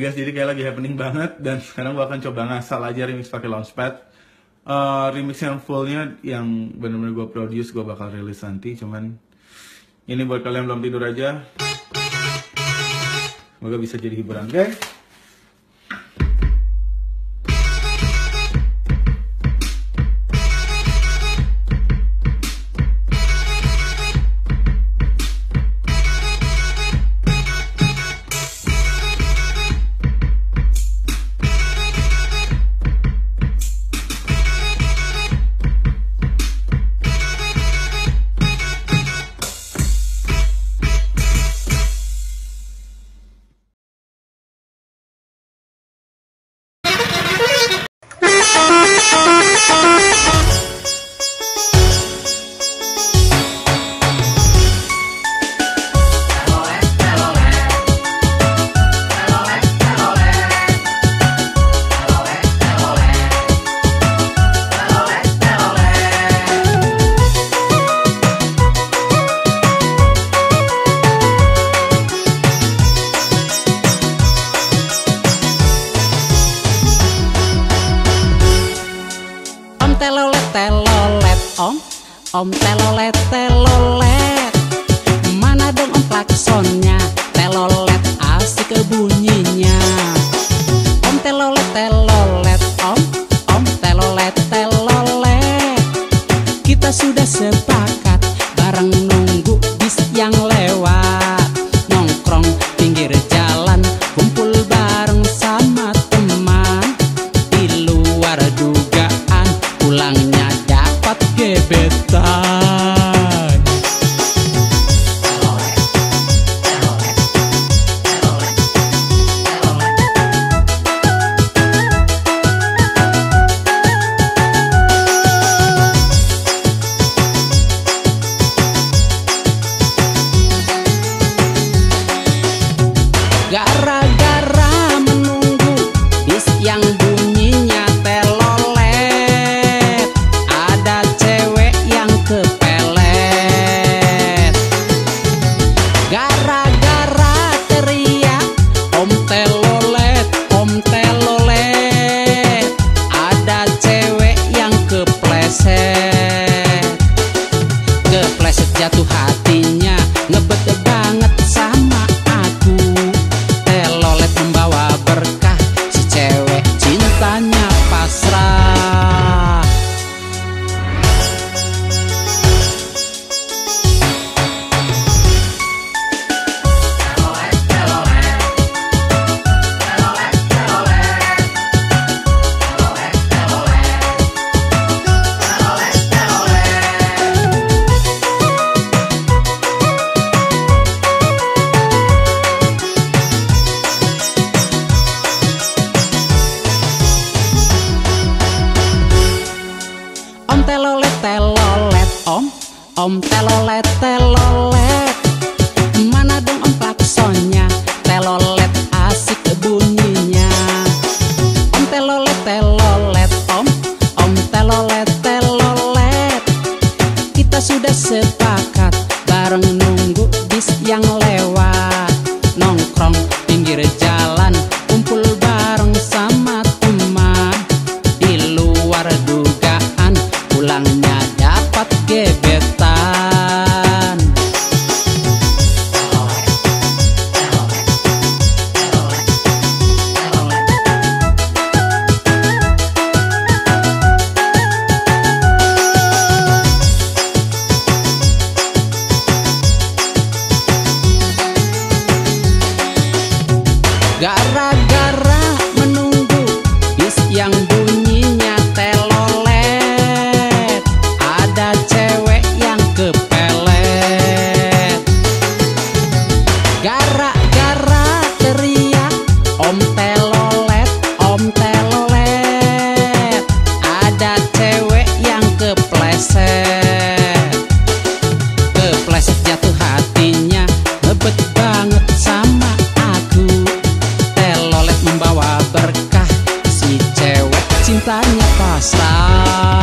guys, jadi kayak lagi happening banget. Dan sekarang gue akan coba ngasal aja remix pakai Launchpad. Remix yang fullnya, yang bener-bener gue produce, gue bakal rilis nanti. Cuman ini buat kalian belum tidur aja, semoga bisa jadi hiburan, oke? Om telolet telolet, mana dong om klaksonnya? Telolet asik bunyinya. Om telolet telolet, om telolet telolet. Kita sudah sepakat bareng nunggu bis yang lewat. Nongkrong pinggir jalan, kumpul bareng sama teman. Di luar dugaan, pulangnya dapat gebetan. Gara-gara menunggu bis yang bunyinya telolet, ada cewek yang kepelet. Gara-gara teriak om telolet, ada cewek yang kepleset. Kepleset jatuh hatinya, ngebet banget sama aku. Telolet membawa berkah, si cewek cintanya pasrah. Om telolet telolet, om telolet telolet, mana dong om klaksonnya? Telolet asik bunyinya. Om telolet telolet, om telolet telolet. Kita sudah sepakat bareng nunggu bis yang lewat. Nongkrong pinggir jalan, kumpul bareng sama teman. Di luar dugaan, pulangnya dapat gebetan. Gara-gara menunggu bis yang bunyinya telolet, ada cewek yang kepelet. Gara-gara teriak om telolet, ada cewek yang kepleset. Kepleset jatuh hatinya, ngebet banget sama aku. Telolet membawa berkah, si cewek cintanya pasrah.